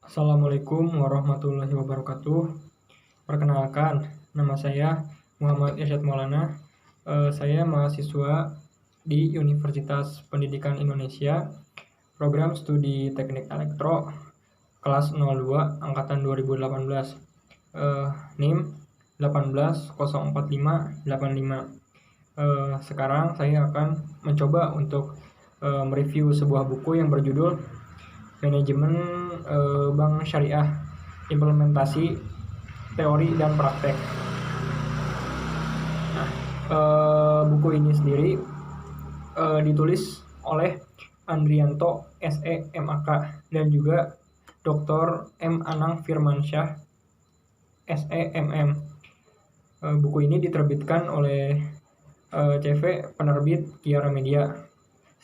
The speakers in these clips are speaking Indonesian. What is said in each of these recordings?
Assalamualaikum warahmatullahi wabarakatuh. Perkenalkan, nama saya Muhammad Irsyad Maulana. Saya mahasiswa di Universitas Pendidikan Indonesia, program studi Teknik Elektro, kelas 02, angkatan 2018. NIM 1804585. Sekarang saya akan mencoba untuk mereview sebuah buku yang berjudul Manajemen Bank Syariah, Implementasi Teori dan Praktek. Nah, buku ini sendiri ditulis oleh Andrianto SE MAK dan juga Dr. M. Anang Firmansyah SE MM. Buku ini diterbitkan oleh CV Penerbit Kiara Media,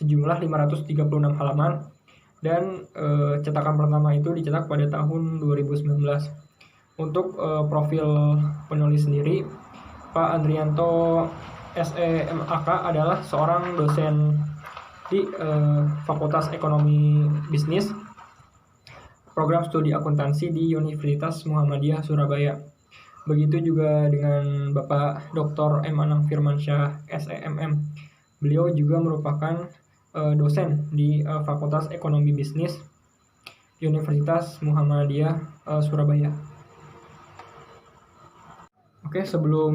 sejumlah 536 halaman. Dan cetakan pertama itu dicetak pada tahun 2019. Untuk profil penulis sendiri, Pak Andrianto SEMAK adalah seorang dosen di Fakultas Ekonomi Bisnis, program studi akuntansi di Universitas Muhammadiyah Surabaya. Begitu juga dengan Bapak Dr. M. Anang Firmansyah SEMM. Beliau juga merupakan dosen di Fakultas Ekonomi Bisnis Universitas Muhammadiyah Surabaya. Oke, sebelum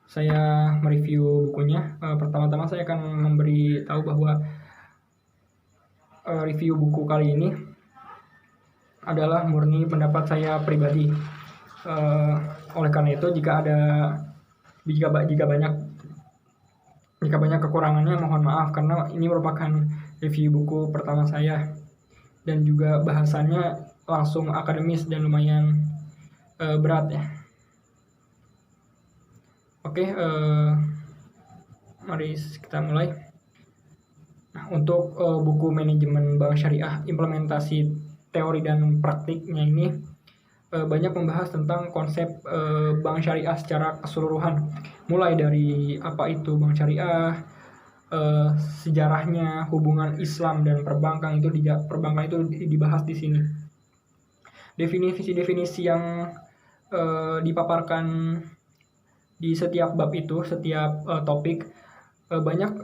saya mereview bukunya, pertama-tama saya akan memberi tahu bahwa review buku kali ini adalah murni pendapat saya pribadi. Oleh karena itu, jika banyak kekurangannya, mohon maaf, karena ini merupakan review buku pertama saya dan juga bahasannya langsung akademis dan lumayan berat ya. Oke, mari kita mulai. Nah, untuk buku Manajemen Bank Syariah, Implementasi Teori dan Praktiknya ini banyak membahas tentang konsep bank syariah secara keseluruhan, mulai dari apa itu bank syariah, sejarahnya, hubungan Islam dan perbankan itu dibahas di sini. Definisi-definisi yang dipaparkan di setiap bab itu, setiap topik banyak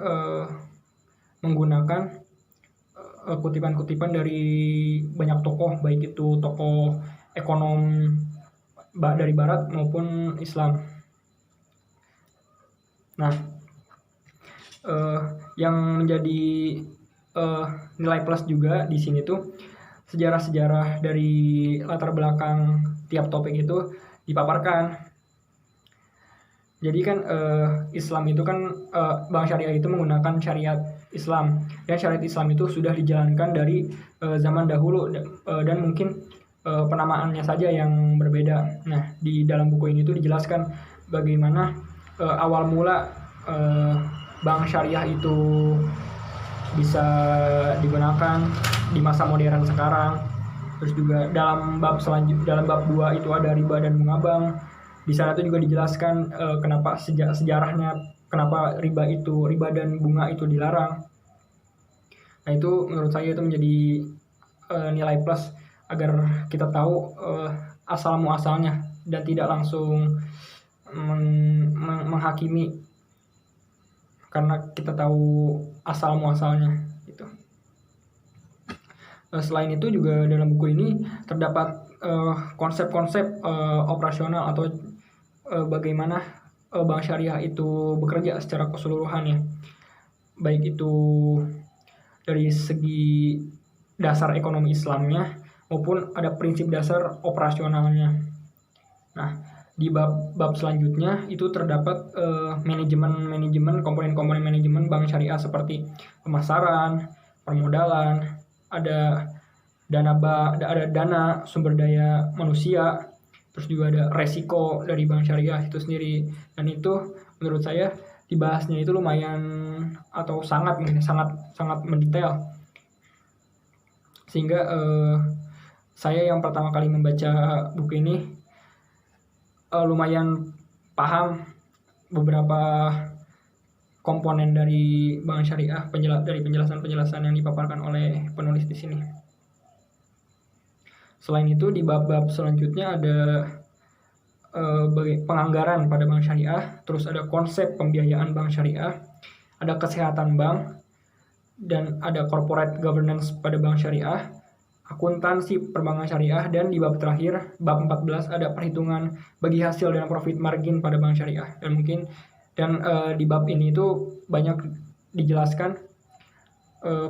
menggunakan kutipan-kutipan dari banyak tokoh, baik itu tokoh ekonom dari barat maupun Islam. Nah, yang menjadi nilai plus juga di sini tuh sejarah-sejarah dari latar belakang tiap topik itu dipaparkan. Jadi kan Islam itu kan bank syariah itu menggunakan syariat Islam, dan syariat Islam itu sudah dijalankan dari zaman dahulu dan mungkin penamaannya saja yang berbeda. Nah, di dalam buku ini tuh dijelaskan bagaimana awal mula bank syariah itu bisa digunakan di masa modern sekarang. Terus juga dalam bab 2 itu ada riba dan bunga bank. Di sana tuh juga dijelaskan kenapa sejarahnya, kenapa riba dan bunga itu dilarang. Nah, itu menurut saya itu menjadi nilai plus agar kita tahu asal muasalnya dan tidak langsung menghakimi karena kita tahu asal muasalnya gitu. Selain itu juga dalam buku ini terdapat konsep-konsep operasional atau bagaimana bank syariah itu bekerja secara keseluruhan ya, baik itu dari segi dasar ekonomi Islamnya maupun ada prinsip dasar operasionalnya. Nah, di bab selanjutnya itu terdapat manajemen komponen-komponen manajemen bank syariah seperti pemasaran, permodalan, ada dana, sumber daya manusia, terus juga ada resiko dari bank syariah itu sendiri. Dan itu menurut saya dibahasnya itu lumayan atau sangat mendetail, sehingga saya yang pertama kali membaca buku ini lumayan paham beberapa komponen dari bank syariah, dari penjelasan-penjelasan yang dipaparkan oleh penulis di sini. Selain itu di bab-bab selanjutnya ada penganggaran pada bank syariah, terus ada konsep pembiayaan bank syariah, ada kesehatan bank, dan ada corporate governance pada bank syariah, akuntansi perbankan syariah, dan di bab terakhir, bab 14 ada perhitungan bagi hasil dan profit margin pada bank syariah. Dan di bab ini itu banyak dijelaskan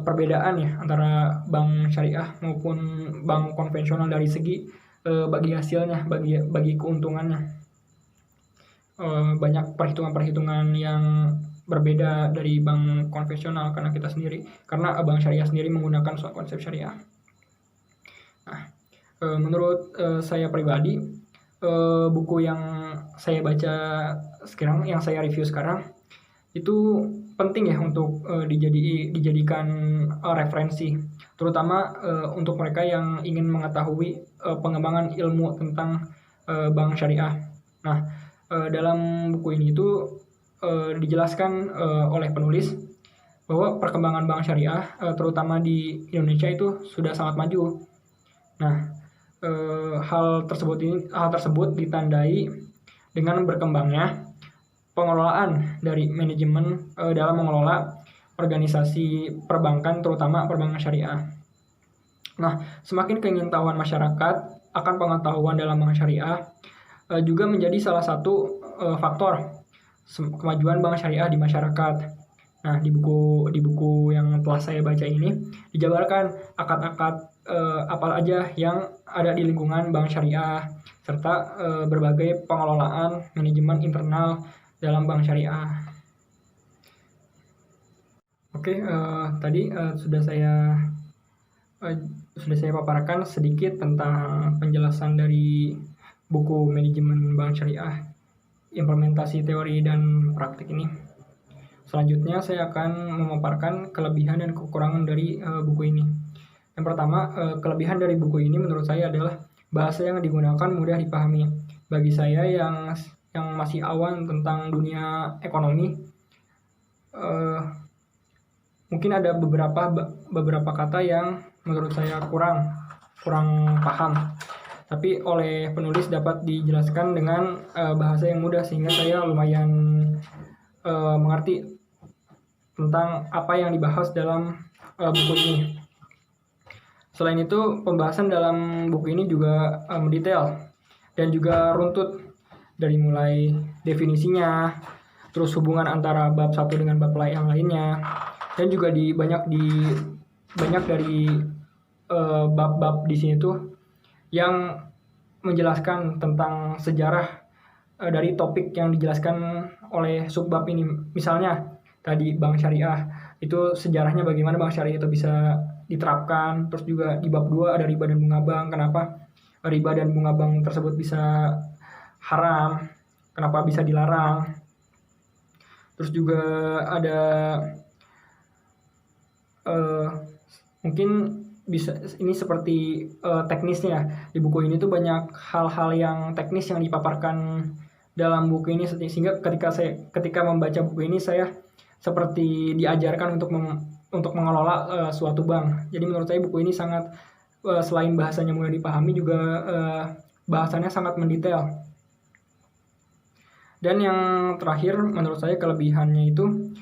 perbedaan ya antara bank syariah maupun bank konvensional dari segi bagi hasilnya, bagi keuntungannya. Banyak perhitungan-perhitungan yang berbeda dari bank konvensional karena bank syariah sendiri menggunakan konsep syariah. Nah, menurut saya pribadi, buku yang saya baca sekarang, yang saya review sekarang, itu penting ya untuk dijadikan referensi, terutama untuk mereka yang ingin mengetahui pengembangan ilmu tentang bank syariah. Nah, dalam buku ini itu dijelaskan oleh penulis bahwa perkembangan bank syariah terutama di Indonesia itu sudah sangat maju. Nah, hal tersebut ditandai dengan berkembangnya pengelolaan dari manajemen dalam mengelola organisasi perbankan, terutama perbankan syariah. Nah, semakin keingintahuan masyarakat akan pengetahuan dalam bank syariah juga menjadi salah satu faktor kemajuan bank syariah di masyarakat. Nah, di buku yang telah saya baca ini dijabarkan akad-akad apa aja yang ada di lingkungan bank syariah, serta berbagai pengelolaan manajemen internal dalam bank syariah. Oke, tadi sudah saya paparkan sedikit tentang penjelasan dari buku manajemen bank syariah, implementasi teori dan praktik ini. Selanjutnya saya akan memaparkan kelebihan dan kekurangan dari buku ini. Yang pertama, kelebihan dari buku ini menurut saya adalah bahasa yang digunakan mudah dipahami. Bagi saya yang masih awam tentang dunia ekonomi, mungkin ada beberapa kata yang menurut saya kurang paham, tapi oleh penulis dapat dijelaskan dengan bahasa yang mudah sehingga saya lumayan mengerti tentang apa yang dibahas dalam buku ini. Selain itu, pembahasan dalam buku ini juga mendetail dan juga runtut, dari mulai definisinya, terus hubungan antara bab satu dengan bab yang lainnya, dan juga banyak dari bab-bab di sini tuh yang menjelaskan tentang sejarah dari topik yang dijelaskan oleh subbab ini. Misalnya tadi bank syariah, itu sejarahnya bagaimana bank syariah itu bisa diterapkan. Terus juga di bab 2 ada riba dan bunga bank, kenapa riba dan bunga bank tersebut bisa haram, kenapa bisa dilarang. Terus juga ada mungkin bisa ini seperti teknisnya. Di buku ini tuh banyak hal-hal yang teknis yang dipaparkan dalam buku ini, sehingga ketika membaca buku ini saya seperti diajarkan untuk mengelola suatu bank. Jadi menurut saya buku ini sangat selain bahasanya mudah dipahami, juga bahasanya sangat mendetail. Dan yang terakhir menurut saya kelebihannya itu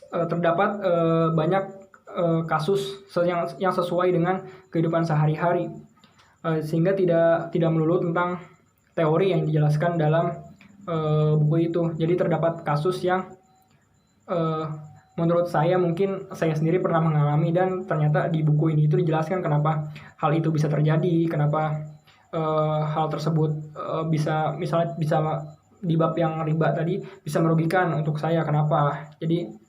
terdapat banyak kasus yang sesuai dengan kehidupan sehari-hari, sehingga tidak melulu tentang teori yang dijelaskan dalam buku itu. Jadi terdapat kasus yang menurut saya mungkin saya sendiri pernah mengalami, dan ternyata di buku ini itu dijelaskan kenapa hal itu bisa terjadi, kenapa hal tersebut bisa di bab yang riba tadi bisa merugikan untuk saya, kenapa. Jadi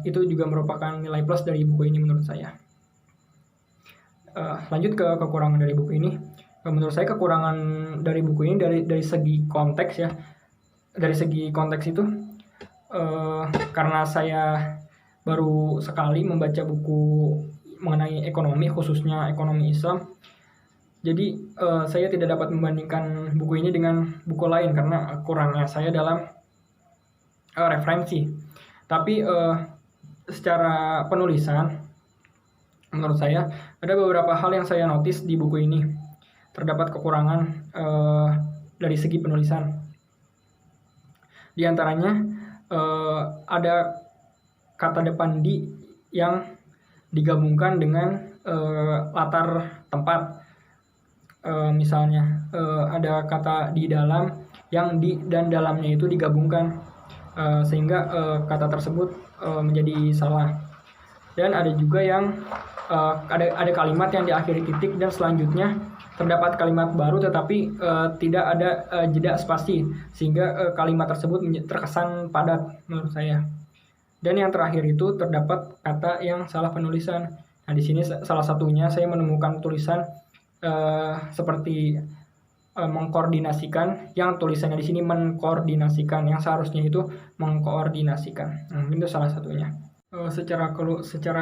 itu juga merupakan nilai plus dari buku ini menurut saya. Lanjut ke kekurangan dari buku ini. Menurut saya kekurangan dari buku ini dari segi konteks ya. Dari segi konteks itu karena saya baru sekali membaca buku mengenai ekonomi, khususnya ekonomi Islam. Jadi saya tidak dapat membandingkan buku ini dengan buku lain karena kurangnya saya dalam referensi. Tapi secara penulisan menurut saya ada beberapa hal yang saya notice di buku ini. Terdapat kekurangan dari segi penulisan. Di antaranya ada kata depan di yang digabungkan dengan latar tempat. Misalnya ada kata di dalam yang di dan dalamnya itu digabungkan, sehingga kata tersebut menjadi salah. Dan ada juga yang ada kalimat yang diakhiri titik dan selanjutnya terdapat kalimat baru tetapi tidak ada jeda spasi, sehingga kalimat tersebut terkesan padat menurut saya. Dan yang terakhir itu terdapat kata yang salah penulisan. Nah, di sini salah satunya saya menemukan tulisan seperti mengkoordinasikan, yang tulisannya di sini mengkoordinasikan, yang seharusnya itu mengkoordinasikan. Itu salah satunya. Secara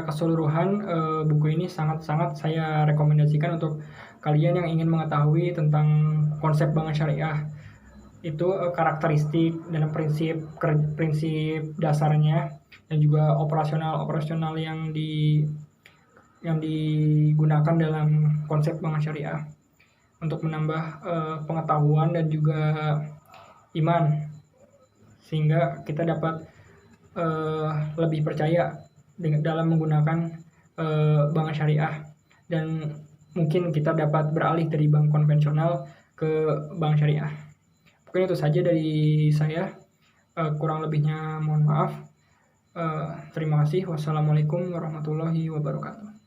keseluruhan buku ini sangat-sangat saya rekomendasikan untuk kalian yang ingin mengetahui tentang konsep bank syariah. Itu karakteristik dan prinsip dasarnya, dan juga operasional yang digunakan dalam konsep bank syariah untuk menambah pengetahuan dan juga iman, sehingga kita dapat lebih percaya dalam menggunakan bank syariah, dan mungkin kita dapat beralih dari bank konvensional ke bank syariah. Mungkin itu saja dari saya, kurang lebihnya mohon maaf. Terima kasih. Wassalamualaikum warahmatullahi wabarakatuh.